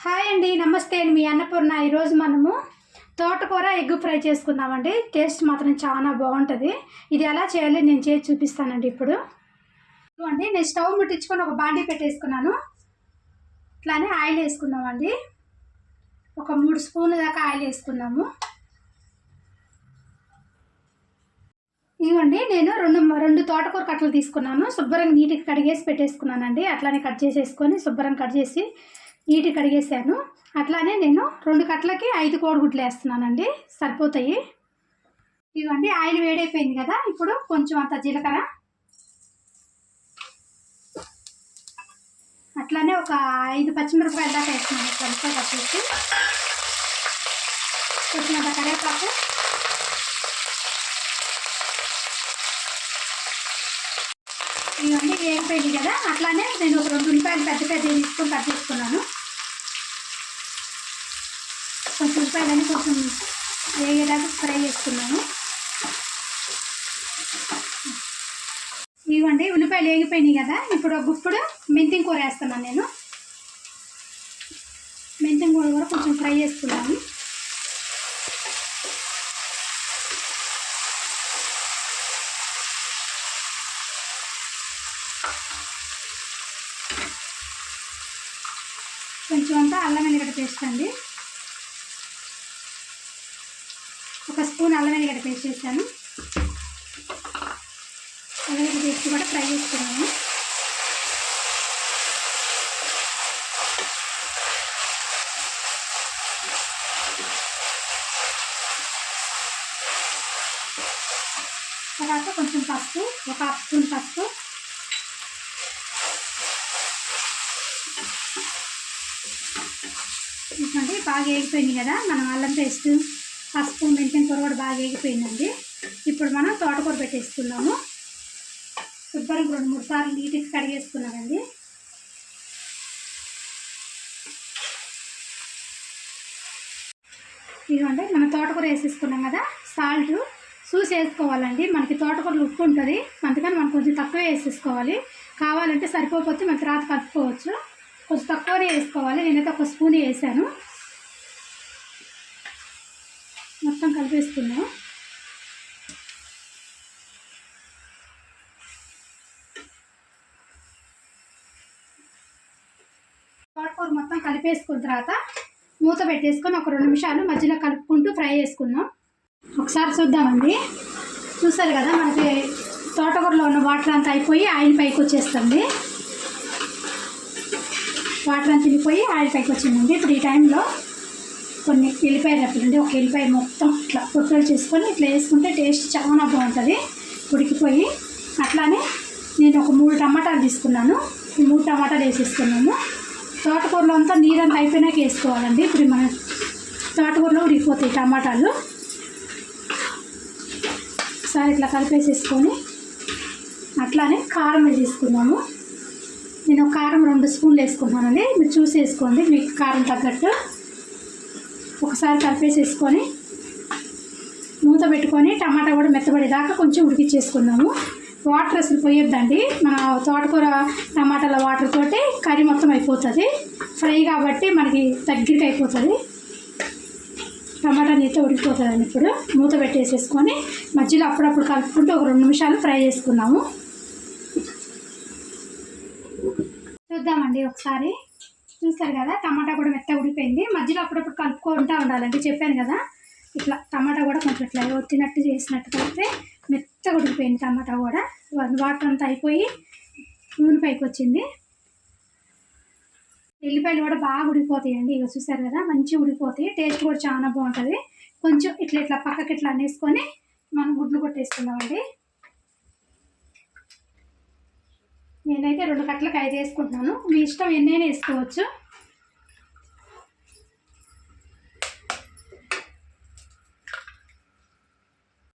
Hi అండి, నమస్తే అండి. మీ అన్నపూర్ణ. ఈరోజు మనము తోటకూర ఎగ్ ఫ్రై చేసుకుందామండి. టేస్ట్ మాత్రం చాలా బాగుంటుంది. ఇది ఎలా చేయాలి నేను చేసి చూపిస్తానండి. ఇప్పుడు చూడండి, నేను స్టవ్ ముట్టించుకొని ఒక బాండీ పెట్టేసుకున్నాను. ఇట్లానే ఆయిల్ వేసుకుందామండి. ఒక 3 స్పూన్ల దాకా ఆయిల్ వేసుకున్నాము. ఇవ్వండి, నేను రెండు తోటకూర కట్టలు తీసుకున్నాను. శుభ్రంగా నీటికి కడిగేసి పెట్టేసుకున్నానండి. అట్లానే కట్ చేసేసుకొని శుభ్రంగా కట్ చేసి నీటికి కడిగేసాను. అట్లానే నేను 2 కట్టలకి 5 కోడిగుడ్లు వేస్తున్నానండి, సరిపోతాయి. ఇవ్వండి, ఆయిల్ వేడైపోయింది కదా. ఇప్పుడు కొంచెం అంత జీలకర్ర, అట్లానే ఒక 5 పచ్చిమిరపకాయలు దాకా వేస్తున్నాను. కొంచెం కట్ చేసి కొంచెం అంత కరివేపాకు, ఇవన్నీ వేగిపోయింది కదా. అట్లానే నేను ఒక 2 ఉల్లిపాయలు పెద్ద తీసుకొని కట్ చేసుకున్నాను. కొంచెం ఉల్లిపాయలని కొంచెం వేగేదాకా ఫ్రై చేసుకున్నాను. ఇవ్వండి, ఉల్లిపాయలు వేగిపోయినాయి కదా. ఇప్పుడు ఒక గుప్పుడు మెంతిం కూర వేస్తున్నాను. నేను మెంతిం కూర కూడా కొంచెం ఫ్రై చేసుకున్నాను. కొంచెం అంతా అల్లం వెల్లిగడ్డ పేస్ట్ అండి, ఒక స్పూన్ అల్లం వెల్లిగడ్డ పేస్ట్ వేసాను. అల్లం వెల్లిగడ్డ పేస్ట్ కూడా ఫ్రై చేసుకున్నాను. తర్వాత కొంచెం పసుపు, ఒక 1/2 స్పూన్ పసుపు, చూడండి బాగా వేగిపోయింది కదా. మనం అల్లం పేస్ట్, పసుపు, మెంతిం కూర కూడా బాగా వేగిపోయిందండి. ఇప్పుడు మనం తోటకూర పెట్టేసుకున్నాము. శుభ్రంగా 2-3 సార్లు నీటికి కడిగేసుకున్నామండి. ఇదిగోండి, మనం తోటకూర వేసేసుకున్నాం కదా. సాల్ట్ చూసి వేసుకోవాలండి. మనకి తోటకూరలో ఉప్పు ఉంటుంది, అందుకని మనం కొంచెం తక్కువ వేసేసుకోవాలి. కావాలంటే సరిపోతే మనం తర్వాత కలుపుకోవచ్చు. కొంచెం తక్కువనే వేసుకోవాలి. నేనైతే 1 స్పూన్ వేసాను. మొత్తం కలిపేసుకున్నాం. తోటకూర మొత్తం కలిపేసుకున్న తర్వాత మూత పెట్టేసుకొని ఒక 2 నిమిషాలు మధ్యలో కలుపుకుంటూ ఫ్రై చేసుకుందాం. ఒకసారి చూద్దామండి. చూసారు కదా, మనకి తోటకూరలో ఉన్న వాటర్ అంతా అయిపోయి ఆయిల్ పైకి వచ్చేస్తుంది. వాటర్ అంతా తినిపోయి ఆయిల్ పైకి వచ్చిందండి. ఇప్పుడు ఈ టైంలో కొన్ని ఎల్లిపాయలు రప్పండి. ఒక ఎల్లిపాయ మొత్తం ఇట్లా పొట్టులు చేసుకొని ఇట్లా వేసుకుంటే టేస్ట్ చాలా బాగుంటుంది, ఉడికిపోయి. అట్లానే నేను ఒక 3 టమాటాలు తీసుకున్నాను. ఈ 3 టమాటాలు వేసేసుకున్నాము. తోటకూరలో అంతా నీరంతా అయిపోయినాక వేసుకోవాలండి. ఇప్పుడు మన తోటకూరలో ఉడికిపోతాయి టమాటాలు. ఒకసారి ఇట్లా కలిపేసేసుకొని అట్లానే కారం వేసేసుకున్నాము. నేను కారం 2 స్పూన్లు వేసుకున్నానండి. మీరు చూసి వేసుకోండి, మీకు కారం తగ్గట్టు. ఒకసారి కలిపేసేసుకొని మూత పెట్టుకొని టమాటా కూడా మెత్తబడేదాకా కొంచెం ఉడికిచ్చేసుకున్నాము. వాటర్ అసలు పోయొద్దండి. మన తోటకూర టమాటాల వాటర్ తోటి కర్రీ మొత్తం అయిపోతుంది. ఫ్రై కాబట్టి మనకి దగ్గరికి అయిపోతుంది. టమాటా నీతో ఉడికిపోతుందండి. ఇప్పుడు మూత పెట్టేసేసుకొని మధ్యలో అప్పుడప్పుడు కలుపుకుంటూ ఒక 2 నిమిషాలు ఫ్రై చేసుకున్నాము. చూద్దామండి ఒకసారి. చూస్తారు కదా, టమాటా కూడా మెత్తగా ఉడిపోయింది. మధ్యలో అప్పుడప్పుడు కలుపుకుంటూ ఉండాలండి, చెప్పాను కదా. ఇట్లా టమాటా కూడా కొంచెం ఇట్లా ఒత్తినట్టు చేసినట్టు కలిపితే మెత్తగా ఉడికిపోయింది. టమాటా కూడా వాటర్ అంతా అయిపోయి నూనె పైకి వచ్చింది. ఎల్లిపాయలు కూడా బాగా ఉడికిపోతాయండి. ఇక చూసారు కదా, మంచిగా ఉడికిపోతాయి. టేస్ట్ కూడా చాలా బాగుంటుంది. కొంచెం ఇట్లా ఇట్లా పక్కకి ఇట్లా అనేసుకొని మనం గుడ్లు కొట్టేసుకుందామండి. నేనైతే 2 కట్టలకు 5 వేసుకుంటున్నాను. మీ ఇష్టం ఎన్నైనా వేసుకోవచ్చు.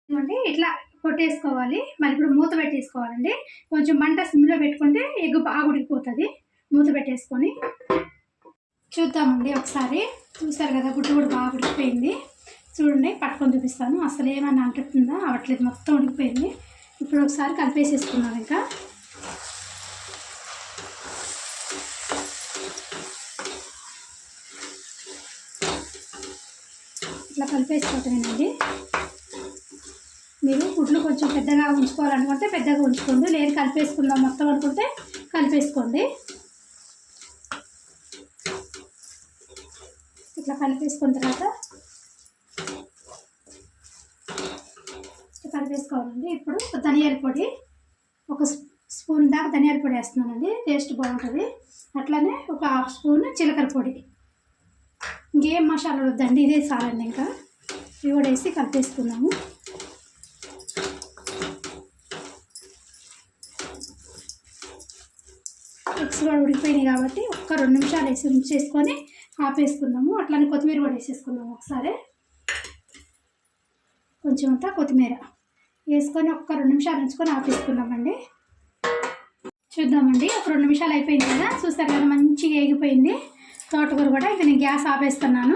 ఇవ్వండి, ఇట్లా కొట్టేసుకోవాలి. మరి ఇప్పుడు మూత పెట్టేసుకోవాలండి. కొంచెం మంట సిమ్లో పెట్టుకుంటే ఎగ్ బాగా ఉడికిపోతుంది. మూత పెట్టేసుకొని చూద్దామండి ఒకసారి. చూసారు కదా, గుడ్డు కూడా బాగా ఉడికిపోయింది. చూడండి, పట్టుకొని చూపిస్తాను. అసలు ఏమన్నా అంటుందా అవట్లేదు, మొత్తం ఉడికిపోయింది. ఇప్పుడు ఒకసారి కలిపేసేసుకున్నాను. ఇంకా ఇట్లా కలిపేసుకోవటమేనండి. మీరు గుడ్లు కొంచెం పెద్దగా ఉంచుకోవాలనుకుంటే పెద్దగా ఉంచుకోండి, లేదు కలిపేసుకుందాం మొత్తం అనుకుంటే కలిపేసుకోండి. ఇట్లా కలిపేసుకున్న తర్వాత కలిపేసుకోవాలండి. ఇప్పుడు ధనియాల పొడి ఒక స్పూన్ దాకా ధనియాల పొడి వేస్తున్నానండి, టేస్ట్ బాగుంటుంది. అట్లానే ఒక హాఫ్ స్పూన్ జీలకర్ర పొడి, ఇంకేం మసాలా వద్దండి, ఇదే చాలండి. ఇంకా ఇవి కూడా వేసి కలిపేసుకున్నాము. ఎగ్స్ కూడా ఉడికిపోయినాయి కాబట్టి ఒక్క 2 నిమిషాలు వేసి ఉంచేసుకొని ఆపేసుకున్నాము. అట్లానే కొత్తిమీర కూడా వేసేసుకున్నాము. ఒకసారి కొంచెం అంతా కొత్తిమీర వేసుకొని ఒక్క 2 నిమిషాలు ఉంచుకొని ఆపేసుకున్నామండి. చూద్దామండి, ఒక 2 నిమిషాలు అయిపోయింది కదా, చూస్తారు కదా మంచిగా వేగిపోయింది తోటకూర కూడా. ఇంకా నేను గ్యాస్ ఆపేస్తున్నాను.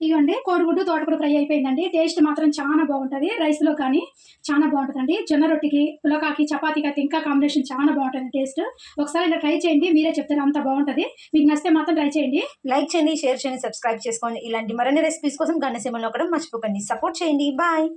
ఇదిగోండి, కోడిగుడ్డు తోటకూర ఫ్రై అయిపోయిందండి. టేస్ట్ మాత్రం చాలా బాగుంటుంది, రైస్లో కానీ చాలా బాగుంటుందండి. జొన్న రొట్టికి, పులకాకి, చపాతీకి అయితే ఇంకా కాంబినేషన్ చాలా బాగుంటుంది టేస్ట్. ఒకసారి ఇలా ట్రై చేయండి, మీరే చెప్తారు అంత బాగుంటుంది. మీకు నచ్చితే మాత్రం ట్రై చేయండి. లైక్ చేయండి, షేర్ చేయండి, సబ్స్క్రైబ్ చేసుకోండి. ఇలాంటి మరిన్ని రెసిపీస్ కోసం గంట సింబల్ నొక్కడం మర్చిపోకండి. సపోర్ట్ చేయండి. బాయ్.